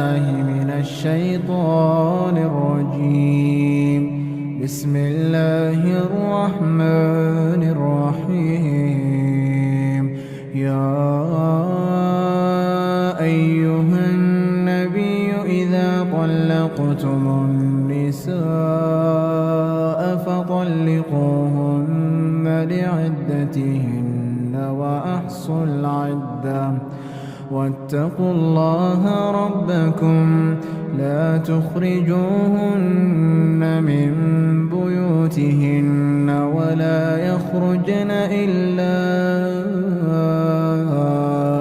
من الشيطان الرجيم. بسم الله الرحمن الرحيم. يا أيها النبي إذا طلقتم النساء فطلقوهن لعدتهن وأحصوا العدة واتقوا الله ربكم لا تخرجوهن من بيوتهن ولا يخرجن إلا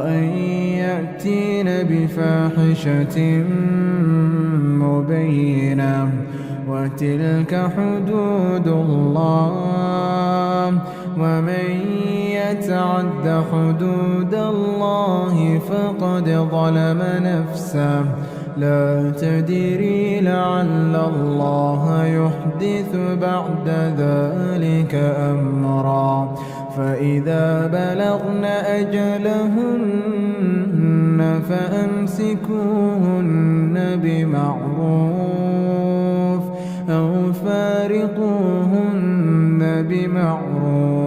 أن يأتين بفاحشة مبينة وتلك حدود الله ومن يتعد حدود الله فقد ظلم نفسه لا تدري لعل الله يحدث بعد ذلك أمرا فإذا بلغن أجلهن فأمسكوهن بمعروف أو فارقوهن بمعروف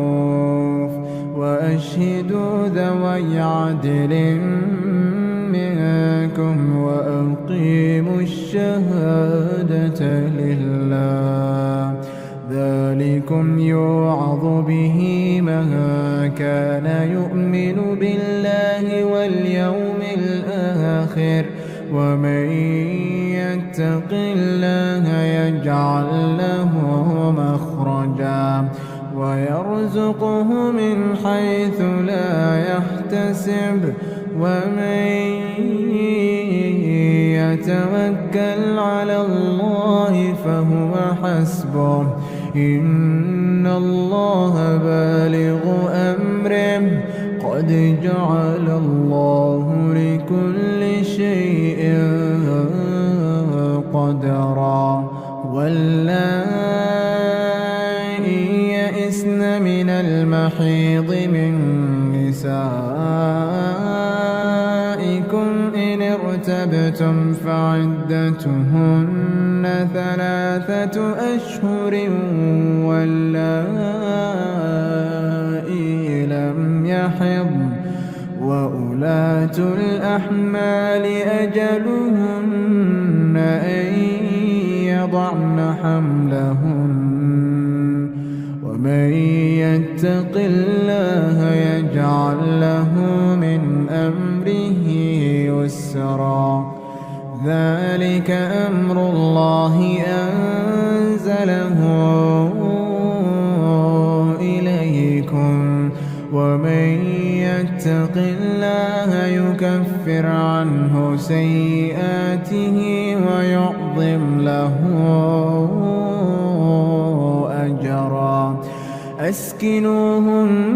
وأشهدوا ذوي عدل منكم وأقيموا الشهادة لله ذلكم يوعظ به من كان يؤمن بالله واليوم الآخر ومن يتق الله يجعل له مخرجا ويرزقه من حيث لا يحتسب ومن يتوكل على الله فهو حسبه إن الله بالغ أمره قد جعل الله لكل شيء قدرا واللائي يئسن من المحيض من نسائكم إن ارتبتم فعدتهن 3 أشهر واللائي لم يحضن وأولاة الأحمال أجلهن أن يضعن حملهن ومن يتق الله يجعل له من أمره يسرا ذلك أمر الله أنزله إليكم ومن يتق الله يكفر عنه سيئاته ويعظم له أجرا أسكنوهن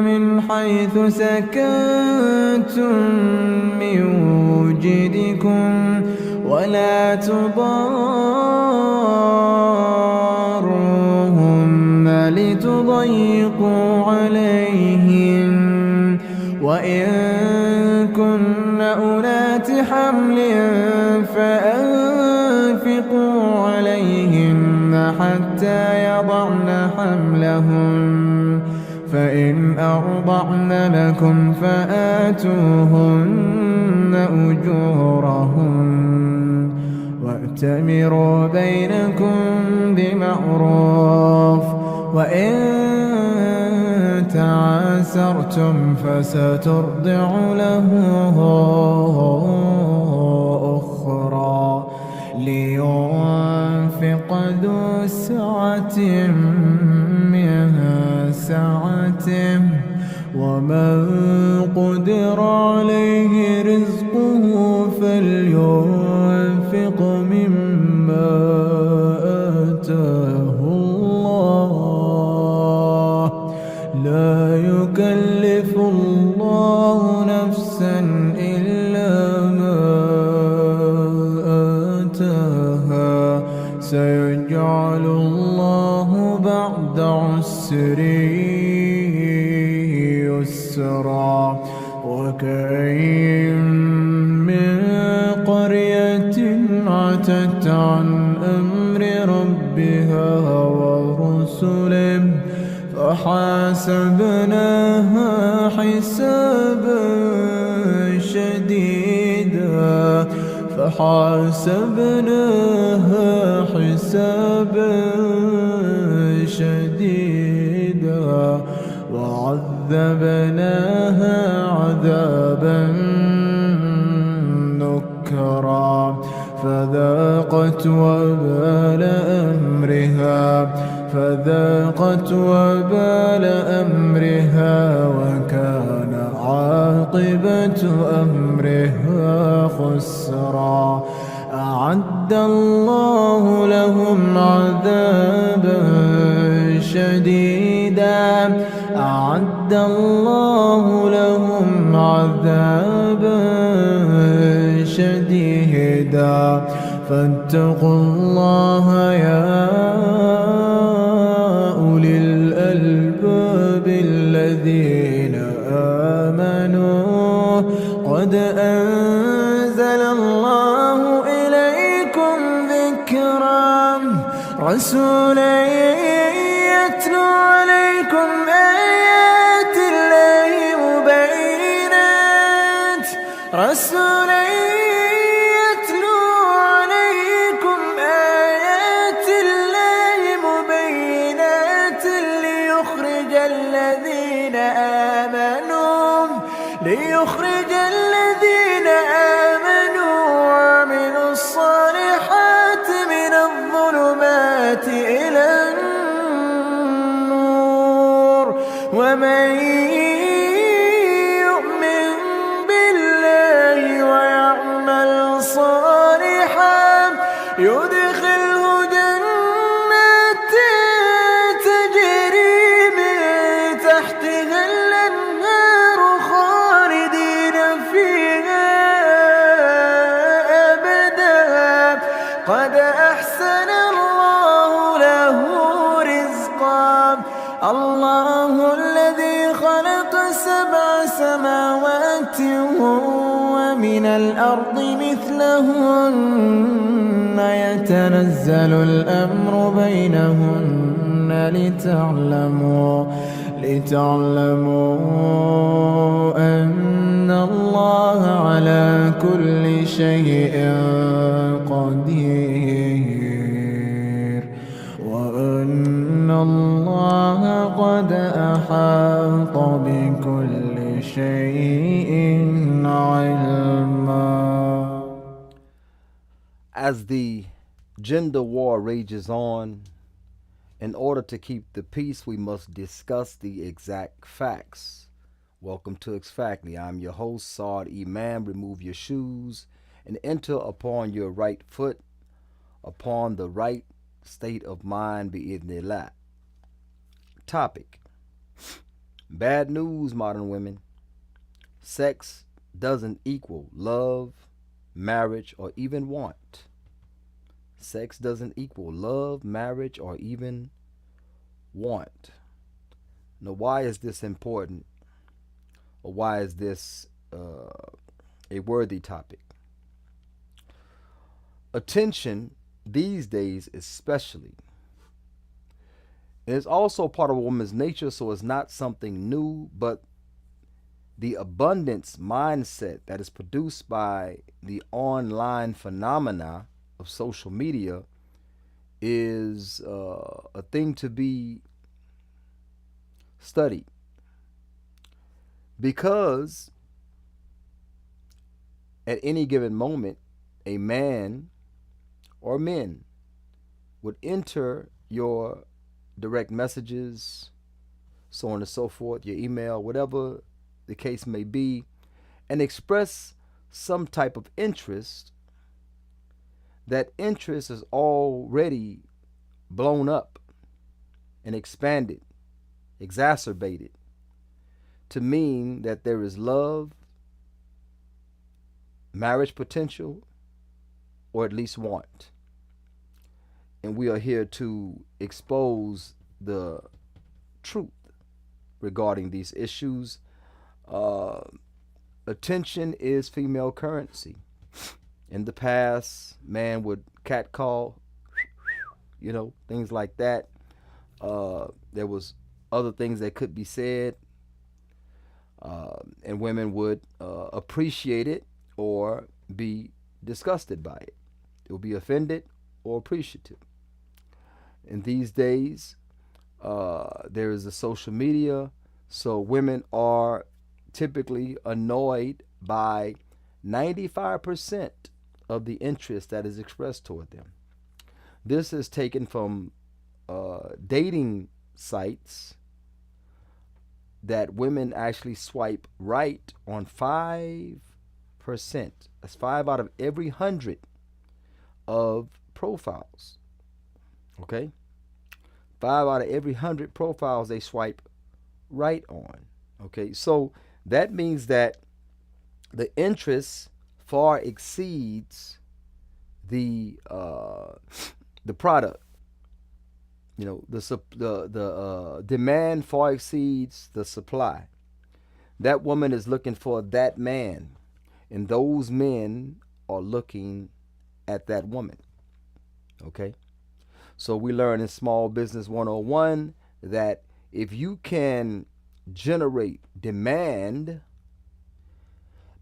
من حيث سكنتم من وجدكم ولا تضاروهن لتضيقوا عليهن وإن كن أولات حمل فأنفقوا عليهن حتى يضعن حملهن فإن أرضعن لكم فآتوهن أجورهن وأتمروا بينكم بمعروف وإن تعاسرتم فسترضع له أخرى لينفق ذو سعة من سعته ومن قدر عليه رزقه فلينفق مما آتاه الله لا يكلف الله نفسا إلا ما آتاها سيجعل الله بعد عسر يسرا وكأين من عتت عن أمر ربها ورسله فحاسبناها حسابا شديدا فحاسبناها حسابا شديدا وعذبناها عذابا نكرا فذاقت وبال أمرها وكان عاقبة أمرها خسرا أعد الله لهم عذابا شديدا أعد الله لهم عذابا شديدا فاتقوا الله يا أولي الألباب الذين آمنوا قد أنزل الله إليكم ذكرا رسولا يتلو عليكم آيات الله مبينات رسولا يتلو عليكم آيات الله مبينات ليخرج الذين آمنوا وعملوا الصالحات من الظلمات إلى النور ومن يؤمن بالله ويعمل صالحا يدخله جنات تجري من تحتها الأنهار خالدين فيها أبدا قد أحسن الله له رزقا الله الذي خلق 7 سماوات ومن الأرض مثلهن يتنزل الأمر بينهن لتعلموا أن الله على كل شيء قدير وأن الله قد أحاط بكل شيء علما. As the gender war rages on, in order to keep the peace, we must discuss the exact facts. Welcome to Exactly. I'm your host, Saad Imam. Remove your shoes and enter upon your right foot, upon the right state of mind, bi'idhnillah. Topic: bad news, modern women. Sex doesn't equal love, marriage, or even want. Sex doesn't equal love, marriage, or even want. Now, why is this important? Or why is this a worthy topic? Attention these days especially is also part of a woman's nature, so it's not something new, but the abundance mindset that is produced by the online phenomena of social media is a thing to be studied, because at any given moment a man or men would enter your direct messages, so on and so forth, your email, whatever the case may be, and express some type of interest. That interest is already blown up and expanded, exacerbated, to mean that there is love, marriage potential, or at least want. And we are here to expose the truth regarding these issues. Attention is female currency. In the past, man would catcall, things like that. There was other things that could be said, and women would appreciate it or be disgusted by it. They would be offended or appreciative. In these days, there is a social media, so women are typically annoyed by 95% of the interest that is expressed toward them. This is taken from dating sites that women actually swipe right on 5%. That's 5 out of every 100 of profiles. Okay? 5 out of every 100 profiles they swipe right on. Okay? So that means that the interest far exceeds the product. The demand far exceeds the supply. That woman is looking for that man, and those men are looking at that woman. Okay? So we learn in Small Business 101 that if you can generate demand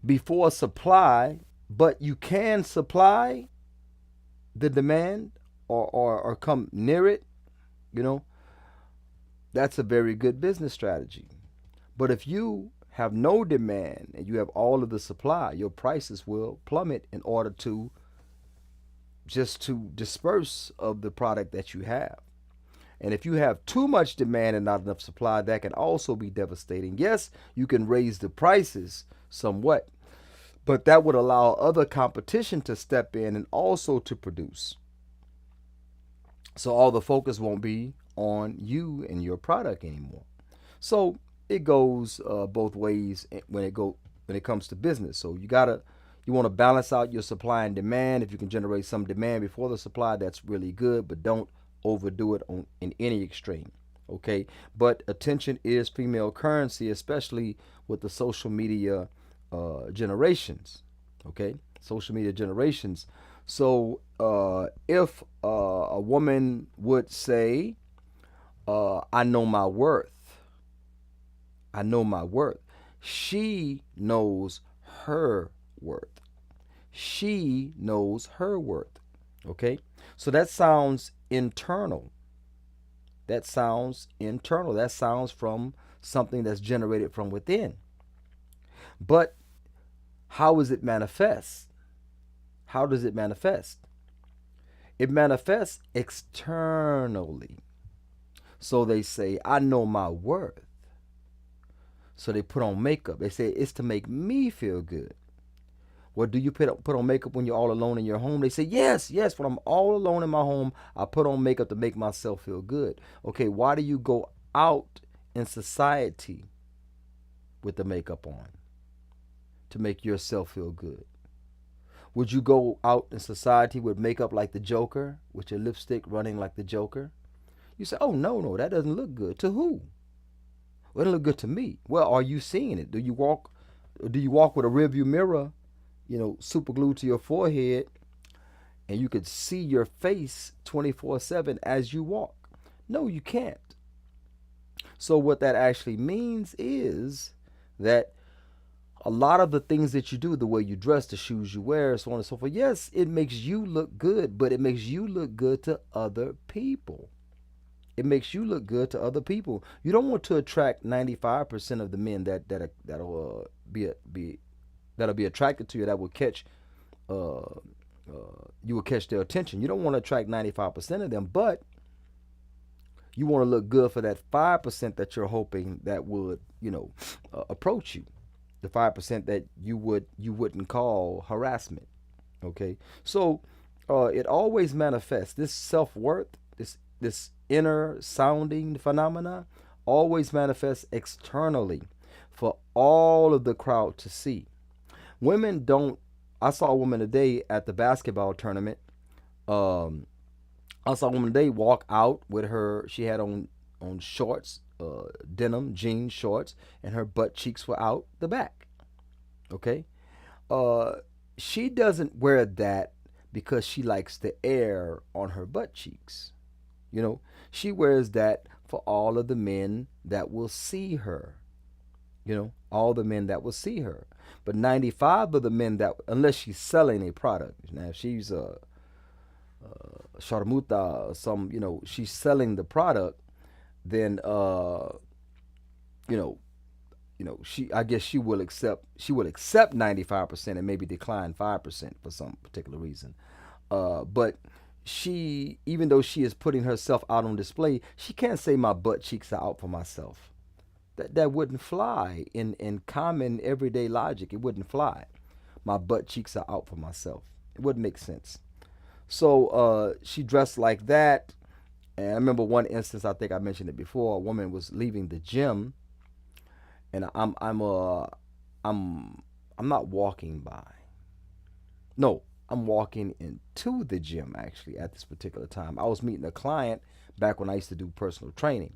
before supply, but you can supply the demand or come near it, that's a very good business strategy. But if you have no demand and you have all of the supply, your prices will plummet in order to disperse of the product that you have. And if you have too much demand and not enough supply, that can also be devastating. Yes, you can raise the prices somewhat, but that would allow other competition to step in and also to produce. So all the focus won't be on you and your product anymore. So it goes both ways when it comes to business. So you want to balance out your supply and demand. If you can generate some demand before the supply, that's really good, but don't overdo it in any extreme. Okay, but attention is female currency, especially with the social media generations. Okay, social media generations. So if a woman would say, I know my worth, she knows her worth. She knows her worth. Okay, so that sounds internal. That sounds from something that's generated from within. But how does it manifest? How does it manifest? It manifests externally. So they say, I know my worth. So they put on makeup. They say, it's to make me feel good. Well, do you put on makeup when you're all alone in your home? They say, yes. When I'm all alone in my home, I put on makeup to make myself feel good. Okay, why do you go out in society with the makeup on? To make yourself feel good. Would you go out in society with makeup like the Joker, with your lipstick running like the Joker? You say, oh, no, that doesn't look good. To who? Well, it doesn't look good to me. Well, are you seeing it? Do you walk with a rearview mirror, super glued to your forehead, and you could see your face 24/7 as you walk? No, you can't. So what that actually means is that a lot of the things that you do, the way you dress, the shoes you wear, so on and so forth, yes, it makes you look good, but it makes you look good to other people. It makes you look good to other people. You don't want to attract 95% of the men that'll be attracted to you, that will catch you will catch their attention. You don't want to attract 95% of them, but you want to look good for that 5% that you're hoping that would approach you. The 5% that you wouldn't call harassment. Okay, so it always manifests. This self-worth, this inner sounding phenomena, always manifests externally for all of the crowd to see. Women don't. I saw a woman today at the basketball tournament. I saw a woman today walk out with her. She had on shorts, denim jean shorts, and her butt cheeks were out the back. Okay, she doesn't wear that because she likes the air on her butt cheeks. You know, she wears that for all of the men that will see her. You know, all the men that will see her. But 95 of the men that, unless she's selling a product, now if she's a sharmuta or some, she's selling the product, then you know, she, I guess she will accept 95% and maybe decline 5% for some particular reason. But she, even though she is putting herself out on display, she can't say my butt cheeks are out for myself. That wouldn't fly in common everyday logic. It wouldn't fly. My butt cheeks are out for myself. It wouldn't make sense. So she dressed like that. And I remember one instance, I think I mentioned it before. A woman was leaving the gym, and I'm I'm not walking by. No, I'm walking into the gym actually at this particular time. I was meeting a client back when I used to do personal training.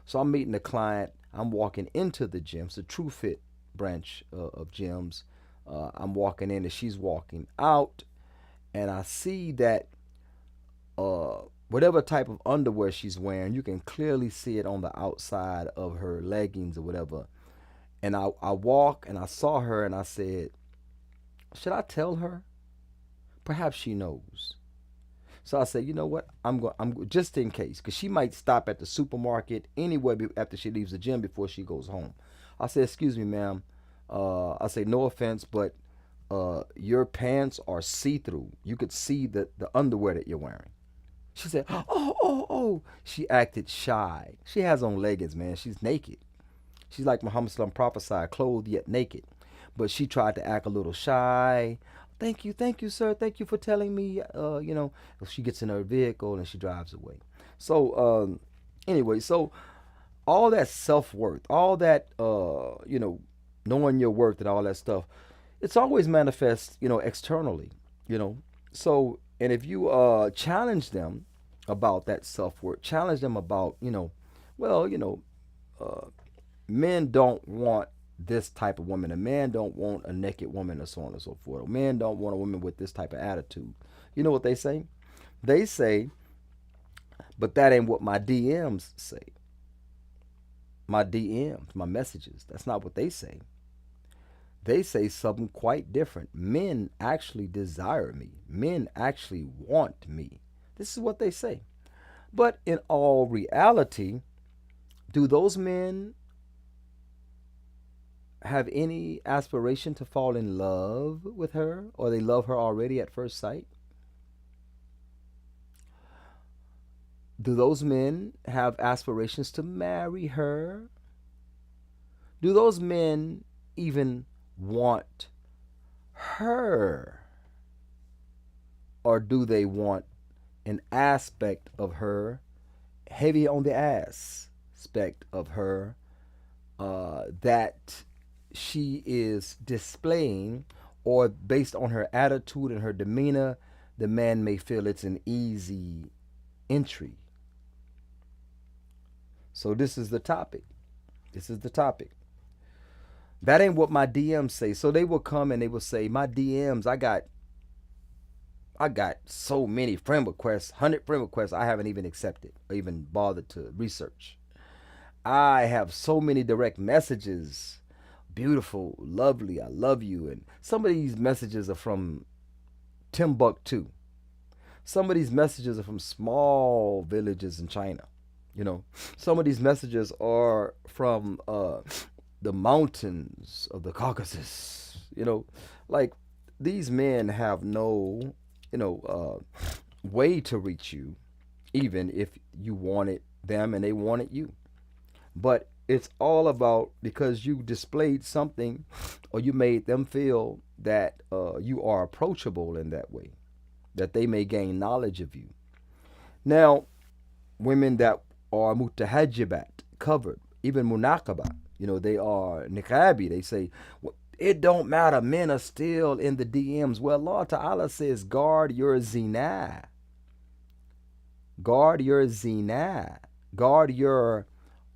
So I'm meeting a client. I'm walking into the gym. It's a True Fit branch of gyms. I'm walking in and she's walking out, and I see that whatever type of underwear she's wearing, you can clearly see it on the outside of her leggings or whatever. And I walk and I saw her and I said, should I tell her? Perhaps she knows. So I said, you know what? I'm just in case, because she might stop at the supermarket anywhere after she leaves the gym before she goes home. I said, excuse me, ma'am. I say, no offense, but your pants are see-through. You could see the underwear that you're wearing. She said, oh, oh, oh. She acted shy. She has on leggings, man. She's naked. She's like Muhammad Sallam prophesied, clothed yet naked. But she tried to act a little shy. Thank you, sir. Thank you for telling me. She gets in her vehicle and she drives away. So, anyway, so all that self worth, all that, knowing your worth and all that stuff, it's always manifest, externally, you know. So, and if you challenge them about that self worth, challenge them about, well, uh, men don't want this type of woman. A man don't want a naked woman, or so on and so forth. A man don't want a woman with this type of attitude. You know what they say? They say, but that ain't what my DMs say. My DMs, my messages. That's not what they say. They say something quite different. Men actually desire me. Men actually want me. This is what they say. But in all reality, do those men have any aspiration to fall in love with her, or they love her already at first sight? Do those men have aspirations to marry her? Do those men even want her? Or do they want an aspect of her, heavy on the aspect of her, that she is displaying, or based on her attitude and her demeanor, the man may feel it's an easy entry. So this is the topic. This is the topic. That ain't what my DMs say. So they will come and they will say, my DMs, I got so many friend requests, 100 friend requests I haven't even accepted or even bothered to research. I have so many direct messages. Beautiful, lovely, I love you. And some of these messages are from Timbuktu. Some of these messages are from small villages in China. Some of these messages are from the mountains of the Caucasus. Like, these men have no, way to reach you, even if you wanted them and they wanted you. But it's all about, because you displayed something, or you made them feel that you are approachable in that way, that they may gain knowledge of you. Now, women that are mutahajibat, covered, even munakaba, they are niqabi. They say, well, it don't matter, men are still in the DMs. Well, Allah Ta'ala says, guard your zina. Guard your zina. Guard your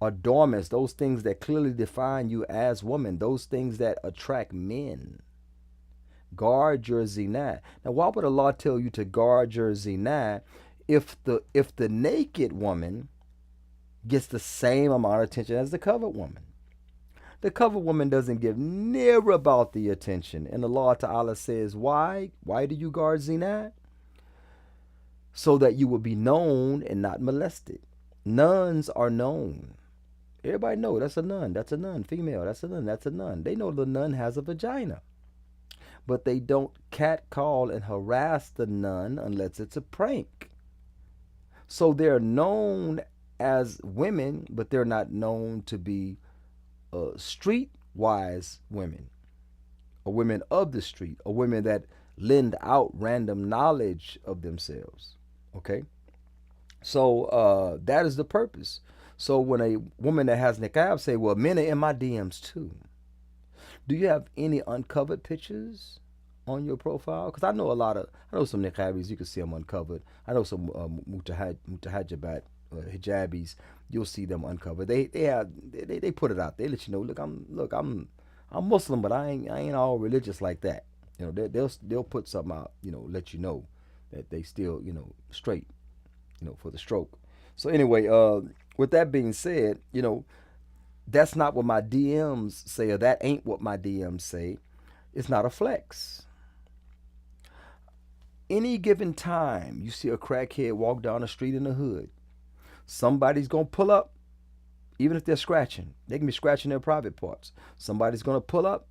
adornments, those things that clearly define you as woman, those things that attract men. Guard your zinat. Now, why would Allah tell you to guard your zinat if the naked woman gets the same amount of attention as the covered woman? The covered woman doesn't give near about the attention. And Allah Ta'ala says, why? Why do you guard zinat? So that you will be known and not molested. Nuns are known. Everybody know that's a nun. That's a nun. Female. That's a nun. That's a nun. They know the nun has a vagina. But they don't catcall and harass the nun unless it's a prank. So they're known as women, but they're not known to be street-wise women, or women of the street, or women that lend out random knowledge of themselves. Okay? So that is the purpose. So when a woman that has niqab say, well, men are in my DMs too. Do you have any uncovered pictures on your profile? Because I know some niqabis, you can see them uncovered. I know some mutahajibat, hijabis, you'll see them uncovered. They put it out. They let you know, I'm Muslim, but I ain't all religious like that. You know, they'll put something out, you know, let you know that they still, you know, straight, you know, for the stroke. So anyway, with that being said, you know, that's not what my DMs say, or that ain't what my DMs say. It's not a flex. Any given time you see a crackhead walk down the street in the hood, somebody's going to pull up, even if they're scratching. They can be scratching their private parts. Somebody's going to pull up.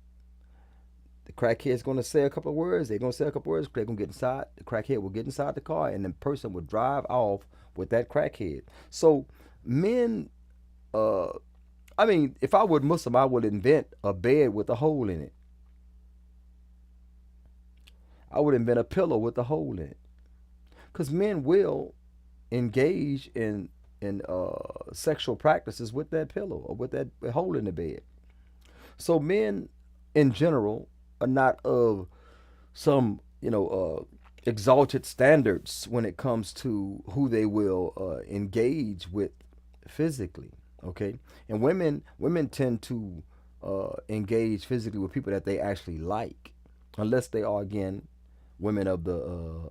The crackhead's going to say a couple of words. They're going to say a couple of words. They're going to get inside. The crackhead will get inside the car, and the person will drive off with that crackhead. So men, if I were Muslim, I would invent a bed with a hole in it. I would invent a pillow with a hole in it. Because men will engage in sexual practices with that pillow or with that hole in the bed. So men in general are not of some, exalted standards when it comes to who they will engage with physically. Okay, and women tend to engage physically with people that they actually like, unless they are, again, women of the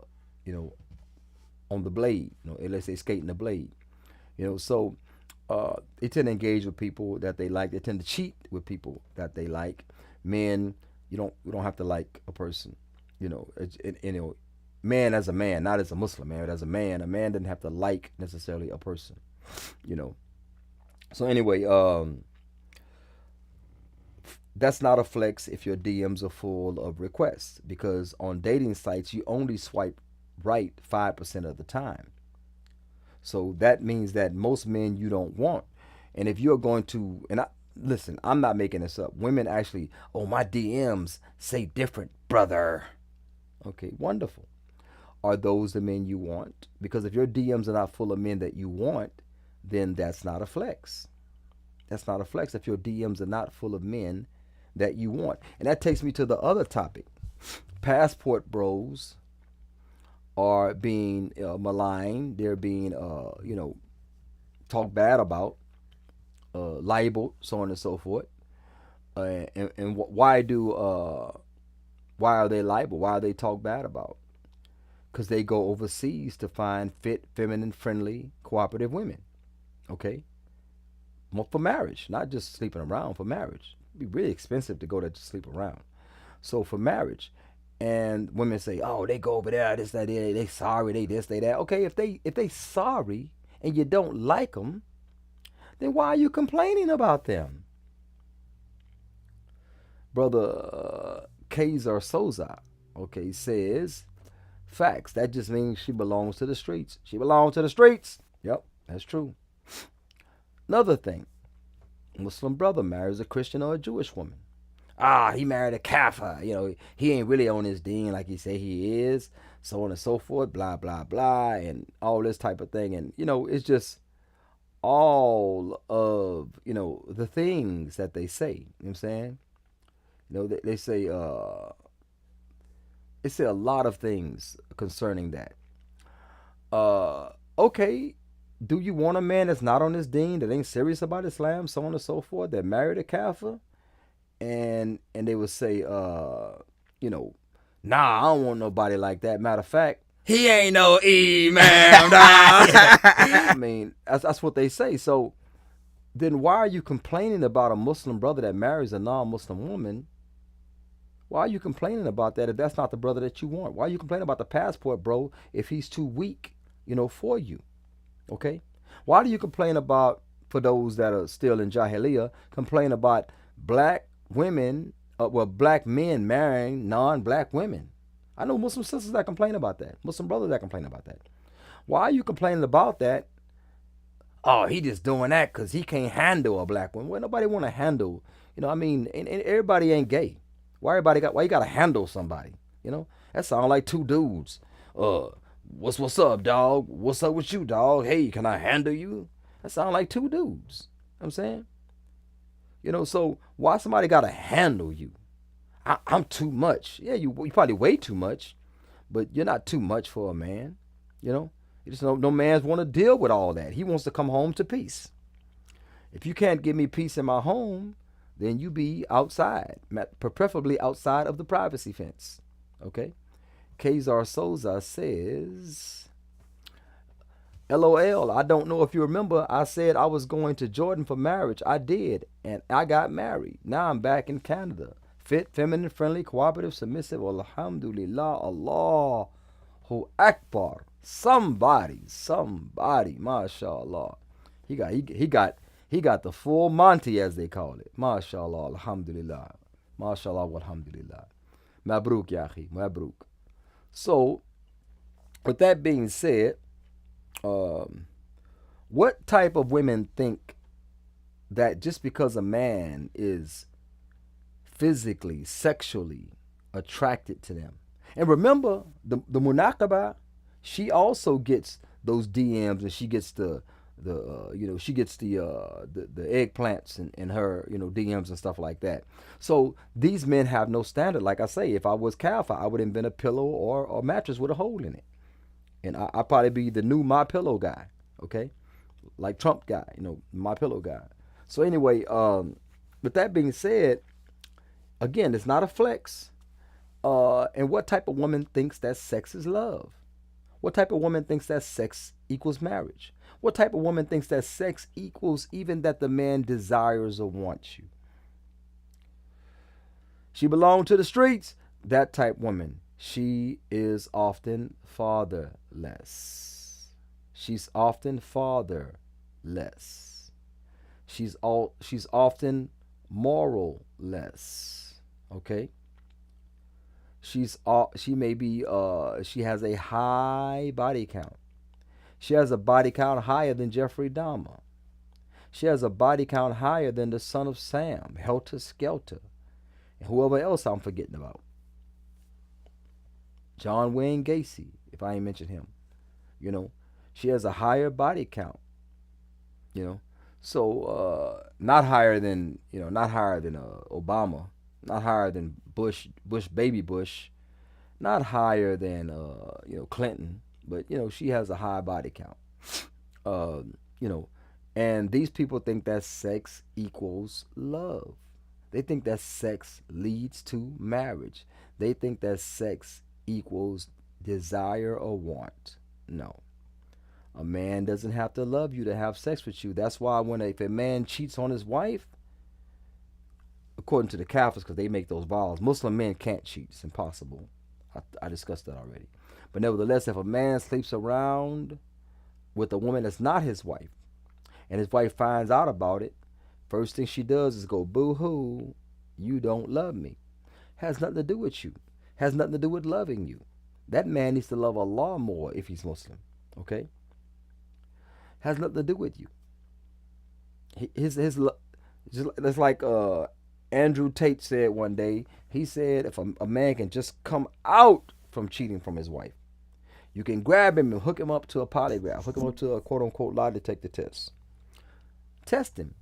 on the blade, unless they skate in the blade, so they tend to engage with people that they like. They tend to cheat with people that they like. Men, you don't have to like a person, man as a man, not as a Muslim man, but as a man doesn't have to like necessarily a person, So anyway, that's not a flex if your DMs are full of requests, because on dating sites you only swipe right 5% of the time. So that means that most men you don't want. And if you're going to, listen, I'm not making this up. Women actually, my DMs say different, brother. Okay, wonderful. Are those the men you want? Because if your DMs are not full of men that you want, then that's not a flex. That's not a flex if your DMs are not full of men that you want. And that takes me to the other topic. Passport bros are being maligned. They're being, talked bad about, libeled, so on and so forth. And why are they libeled? Why are they talked bad about? Because they go overseas to find fit, feminine, friendly, cooperative women. Okay? Well, for marriage, not just sleeping around, for marriage. It'd be really expensive to go there to sleep around. So for marriage. And women say, they go over there, this, that, they sorry, they this, they that. Okay, if they sorry and you don't like them, then why are you complaining about them? Brother Kaiser Soza, says, facts. That just means she belongs to the streets. She belongs to the streets. Yep, that's true. Another thing, a Muslim brother marries a Christian or a Jewish woman. He married a kafir. He ain't really on his deen like he say he is, so on and so forth, blah, blah, blah, and all this type of thing. And, it's just all of, the things that they say. You know what I'm saying? They say a lot of things concerning that. Okay, do you want a man that's not on his deen, that ain't serious about Islam, so on and so forth, that married a kafir? And they would say, Nah, I don't want nobody like that. Matter of fact, he ain't no imam, dog. I mean, that's what they say. So then why are you complaining about a Muslim brother that marries a non-Muslim woman? Why are you complaining about that if that's not the brother that you want? Why are you complaining about the passport, bro, if he's too weak, for you? Okay? Why do you complain about, for those that are still in Jahiliyyah, complain about black women, black men marrying non-black women? I know Muslim sisters that complain about that. Muslim brothers that complain about that. Why are you complaining about that? Oh, he just doing that because he can't handle a black woman. Well, nobody want to handle, and everybody ain't gay. Why you gotta handle somebody? That sound like two dudes. What's up, dog? What's up with you, dog? Hey, can I handle you? That sound like two dudes. I'm saying, so why somebody gotta handle you? I'm too much. Yeah, you probably way too much, but you're not too much for a man. You just no man's want to deal with all that. He wants to come home to peace. If you can't give me peace in my home, then you be outside, preferably outside of the privacy fence. Okay? Kazar Souza says, LOL, I don't know if you remember, I said I was going to Jordan for marriage. I did, and I got married. Now I'm back in Canada. Fit, feminine, friendly, cooperative, submissive. Alhamdulillah, Allahu Akbar. Somebody, mashallah. He got the full Monty, as they call it. MashaAllah, alhamdulillah. MashaAllah, walhamdulillah. Mabruk, yahi, mabruk. So, with that being said, what type of women think that just because a man is physically, sexually attracted to them? And remember, the munaqaba, she also gets those DMs, and she gets the eggplants in her DMs and stuff like that. So these men have no standard. Like I say, if I was Kafir, I would invent a pillow or a mattress with a hole in it, and I'd probably be the new My Pillow guy. Okay, like Trump guy, My Pillow guy. So anyway, with that being said, again, it's not a flex. And what type of woman thinks that sex is love? What type of woman thinks that sex equals marriage? What type of woman thinks that sex equals even that the man desires or wants you? She belongs to the streets. That type woman, she is often fatherless. She's often fatherless. She's often moralless. Okay? She has a high body count. She has a body count higher than Jeffrey Dahmer. She has a body count higher than the son of Sam, Helter Skelter, and whoever else I'm forgetting about. John Wayne Gacy, if I ain't mentioned him. She has a higher body count. So not higher than Obama, not higher than Bush, baby Bush, not higher than Clinton, but she has a high body count. And these people think that sex equals love. They think that sex leads to marriage. They think that sex equals desire or want. No. A man doesn't have to love you to have sex with you. That's why if a man cheats on his wife, according to the Catholics, because they make those vows, Muslim men can't cheat. It's impossible. I discussed that already. But nevertheless, if a man sleeps around with a woman that's not his wife, and his wife finds out about it, first thing she does is go, boo-hoo, you don't love me. Has nothing to do with you. Has nothing to do with loving you. That man needs to love Allah more if he's Muslim. Okay? Has nothing to do with you. It's like Andrew Tate said one day. He said if a man can just come out from cheating from his wife, you can grab him and hook him up to a polygraph, hook him up to a quote-unquote lie detector test. Test him.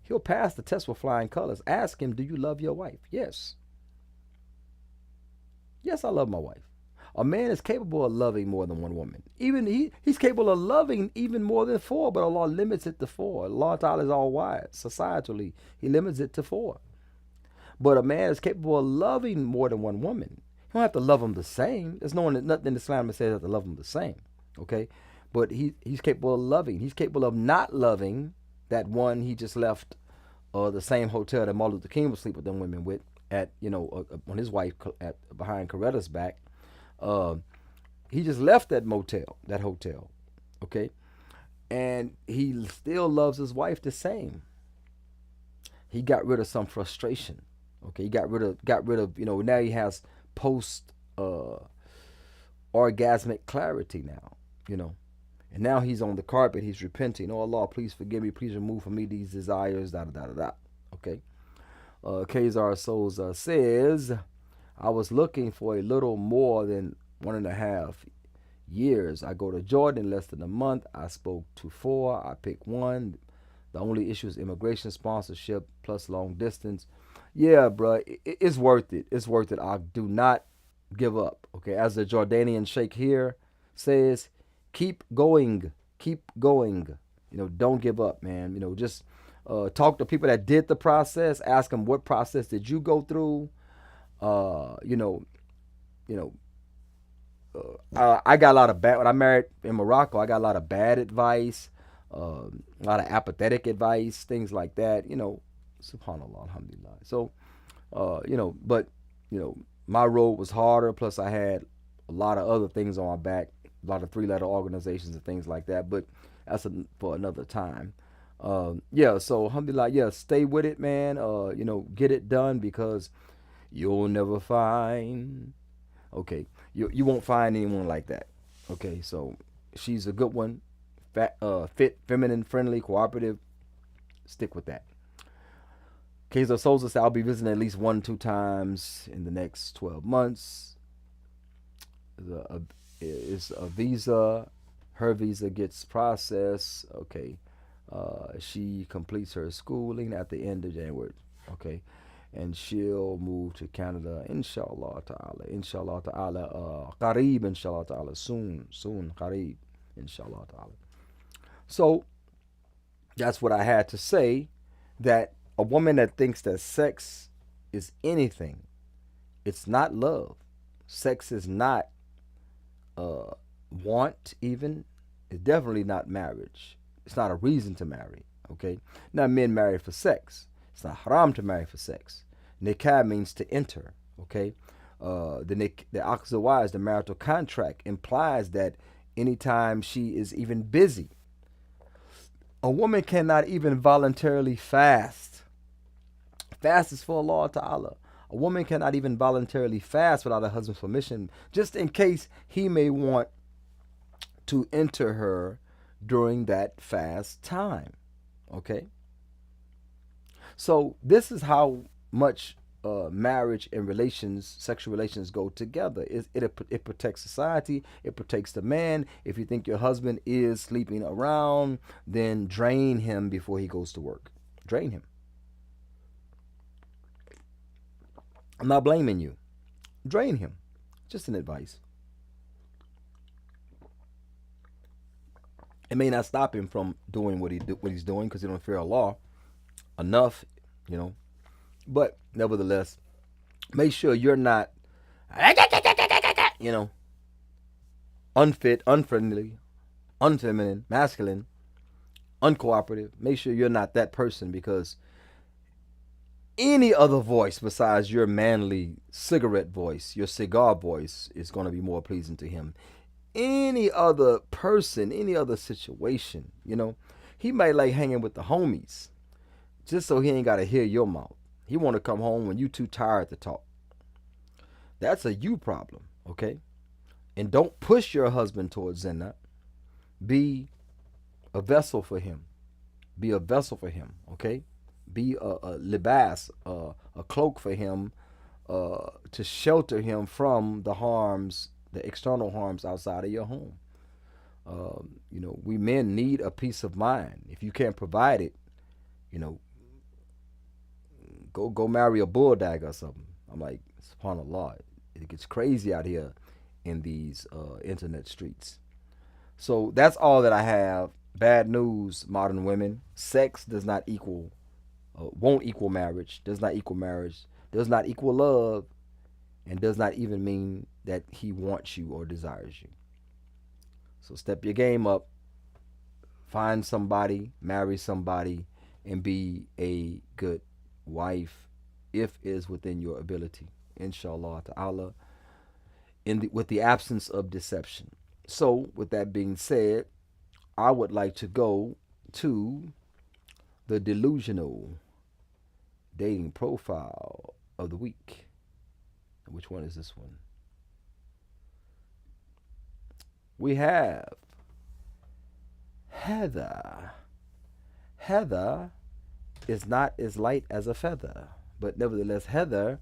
He'll pass the test with flying colors. Ask him, do you love your wife? Yes. Yes, I love my wife. A man is capable of loving more than one woman. Even he's capable of loving even more than four, but Allah limits it to four. Allah Ta'ala is all wise. Societally, He limits it to four. But a man is capable of loving more than one woman. You don't have to love them the same. There's nothing in Islam that says you have to love them the same. Okay, but he's capable of loving. He's capable of not loving that one he just left the same hotel that Martin Luther King was sleeping with them women with at on his wife at behind Coretta's back. Uh, he just left that hotel. Okay, and he still loves his wife the same. He got rid of some frustration. Okay, he got rid of now he has post orgasmic clarity now. You know, and now he's on the carpet. He's repenting. Oh Allah, please forgive me. Please remove from me these desires. Da da da da da. Okay. Kazar Souza says, I was looking for a little more than 1.5 years. I go to Jordan less than a month. I spoke to 4. I picked 1. The only issue is immigration, sponsorship, plus long distance. Yeah, bro, it's worth it. It's worth it. I do not give up. Okay, as the Jordanian sheikh here says, keep going, keep going. Don't give up, man. Just talk to people that did the process. Ask them, what process did you go through? Uh, you know, you know. I got a lot of bad when I married in Morocco. I got a lot of bad advice, a lot of apathetic advice, things like that. Subhanallah, alhamdulillah. So, but my road was harder. Plus, I had a lot of other things on my back, a lot of 3-letter organizations and things like that. But that's for another time. Yeah. So, alhamdulillah, yeah, stay with it, man. Get it done because you'll never find. Okay, you won't find anyone like that. Okay, so she's a good one, fit, feminine, friendly, cooperative. Stick with that. Kaiser Souza said, I'll be visiting at least 1-2 times in the next 12 months. Is a visa. Her visa gets processed. Okay. She completes her schooling at the end of January. Okay. And she'll move to Canada, inshallah ta'ala. Inshallah ta'ala. Qareeb, inshallah ta'ala. Soon. Qareeb, inshallah ta'ala. So, that's what I had to say. That a woman that thinks that sex is anything, it's not love. Sex is not want, even. It's definitely not marriage. It's not a reason to marry. Okay? Now, men marry for sex. It's not haram to marry for sex. Nikah means to enter. Okay? The Aqd, the marital contract, implies that anytime she is even busy, a woman cannot even voluntarily fast. Fast is for Allah Ta'ala. A woman cannot even voluntarily fast without her husband's permission, just in case he may want to enter her during that fast time. Okay? So this is how much marriage and sexual relations go together. It protects society. It protects the man. If you think your husband is sleeping around, then drain him before he goes to work. Drain him. I'm not blaming you. Drain him. Just an advice. It may not stop him from doing what he's doing because he don't fear Allah enough, But nevertheless, make sure you're not, unfit, unfriendly, unfeminine, masculine, uncooperative. Make sure you're not that person, because any other voice besides your manly cigarette voice, your cigar voice, is going to be more pleasing to him. Any other person, any other situation, he might like hanging with the homies just so he ain't got to hear your mouth. He want to come home when you too tired to talk. That's a you problem, okay? And don't push your husband towards zina. Be a vessel for him. Be a vessel for him, okay? Be a libas, a cloak for him, to shelter him from the harms, the external harms outside of your home. We men need a peace of mind. If you can't provide it, go marry a bulldog or something. I'm like, subhanallah, it gets crazy out here in these internet streets. So that's all that I have. Bad news, modern women. Sex does not equal, won't equal marriage. Does not equal marriage. Does not equal love. and does not even mean that he wants you or desires you. So step your game up, find somebody, marry somebody, and be a good wife if it is within your ability. Inshallah ta'ala, with the absence of deception. So, with that being said, I would like to go to the delusional dating profile of the week. Which one is this one? We have Heather. Heather is not as light as a feather, but nevertheless, Heather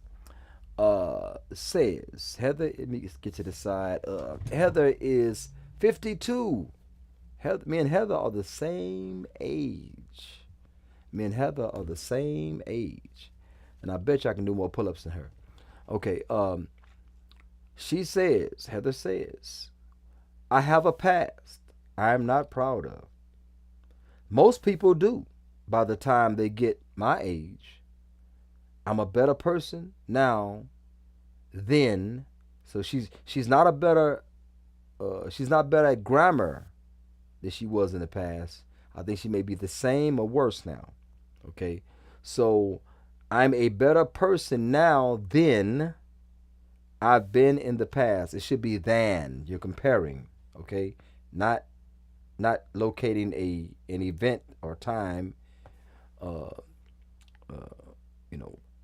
says, Heather, let me get to the side. Heather is 52. Me and Heather are the same age. Me and Heather are the same age. And I bet you I can do more pull ups than her. Okay, she says, Heather says, I have a past I am not proud of. Most people do by the time they get my age. I'm a better person now than, so she's not a better she's not better at grammar than she was in the past. I think she may be the same or worse now. Okay, so I'm a better person now than I've been in the past. It should be than. You're comparing. Okay, not locating an event or time. Uh,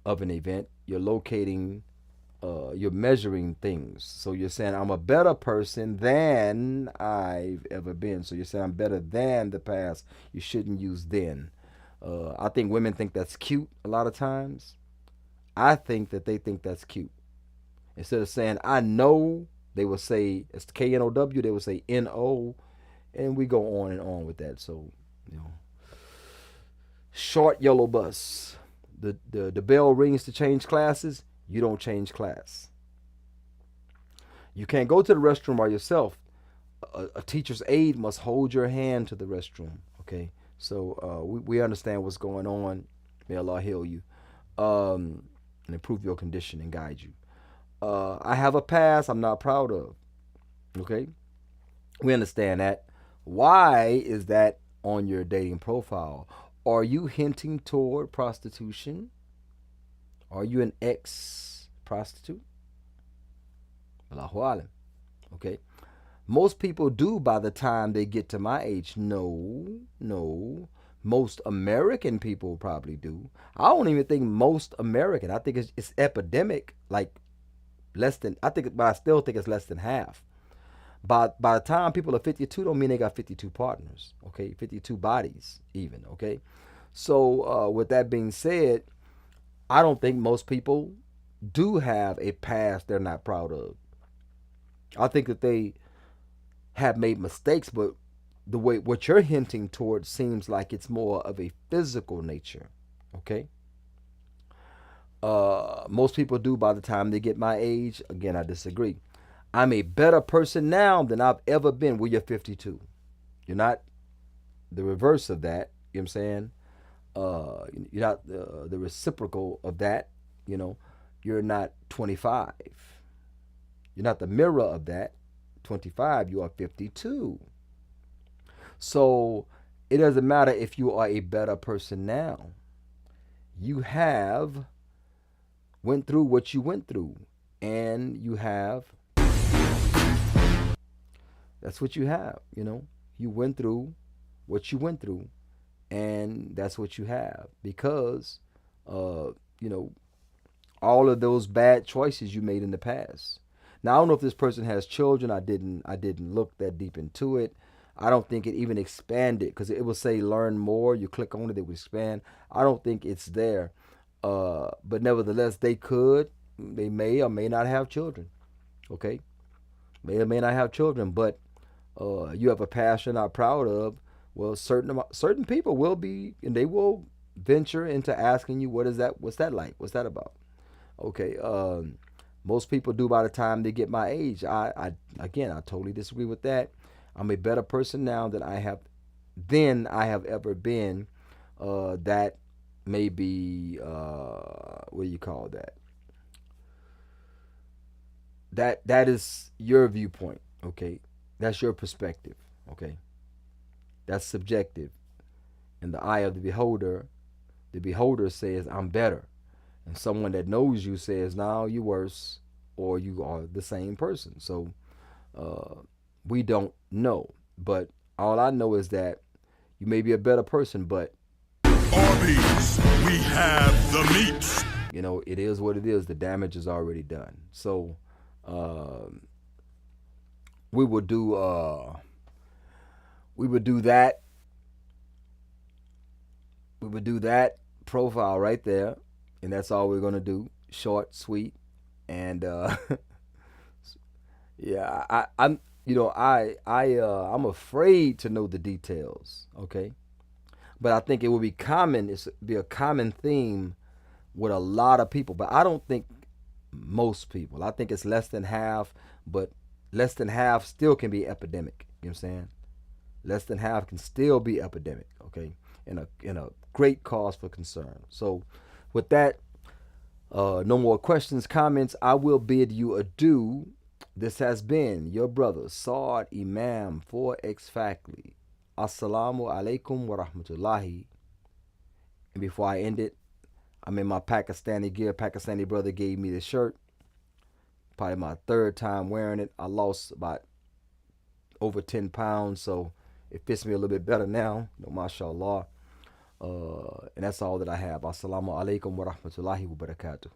of an event. You're locating. You're measuring things. So you're saying I'm a better person than I've ever been. So you're saying I'm better than the past. You shouldn't use then. I think women think that's cute a lot of times. I think that they think that's cute. Instead of saying I know, they will say it's KNOW. They will say NO, and we go on and on with that. So, short yellow bus. The bell rings to change classes. You don't change class. You can't go to the restroom by yourself. A teacher's aide must hold your hand to the restroom. Okay, so we understand what's going on. May Allah heal you, and improve your condition and guide you. I have a past I'm not proud of. Okay, we understand that. Why is that on your dating profile? Are you hinting toward prostitution? Are you an ex-prostitute? Allahu alam. Okay. Most people do by the time they get to my age. No. Most American people probably do. I don't even think most American. I think it's epidemic. Like less than. But I still think it's less than half. By the time people are 52, don't mean they got 52 partners. Okay, 52 bodies even. Okay. So with that being said, I don't think most people do have a past they're not proud of. I think that they have made mistakes, but the way what you're hinting towards seems like it's more of a physical nature. Okay. Most people do by the time they get my age. Again, I disagree. I'm a better person now than I've ever been. Well, you're 52. You're not the reverse of that. You know what I'm saying? You're not the reciprocal of that. You're not 25. You're not the mirror of that. 25, you are 52. So it doesn't matter if you are a better person now. You have went through what you went through, and you have. That's what you have. You went through what you went through, and that's what you have because, all of those bad choices you made in the past. Now I don't know if this person has children. I didn't look that deep into it. I don't think it even expanded because it will say learn more. You click on it, it will expand. I don't think it's there. But nevertheless, they may or may not have children. Okay, may or may not have children, but you have a past you're not proud of. Well, certain people will be, and they will venture into asking you, what's that like? What's that about? Okay, most people do by the time they get my age. I totally disagree with that. I'm a better person now than I have ever been. That may be what do you call that? that is your viewpoint, okay? That's your perspective, okay? That's subjective. In the eye of the beholder says, I'm better. And someone that knows you says, no, you worse, or you are the same person. So uh, we don't know. But all I know is that you may be a better person, but Arby's, we have the meats. you know, it is what it is. The damage is already done. So we would do we would do that. We would do that profile right there, and that's all we're gonna do. Short, sweet, and yeah, I'm you know I'm afraid to know the details. Okay, but I think it will be common. It's be a common theme with a lot of people, but I don't think most people. I think it's less than half, but less than half still can be epidemic. You know what I'm saying? Less than half can still be epidemic. Okay, in a great cause for concern. So, with that, no more questions, comments. I will bid you adieu. This has been your brother Saad Imam for X Factly. Assalamu alaikum wa rahmatullahi. And before I end it, I'm in my Pakistani gear. Pakistani brother gave me the shirt. Probably my third time wearing it. I lost about over 10 pounds, so it fits me a little bit better now. No, mashallah. And that's all that I have. Assalamu alaikum wa rahmatullahi wa barakatuh.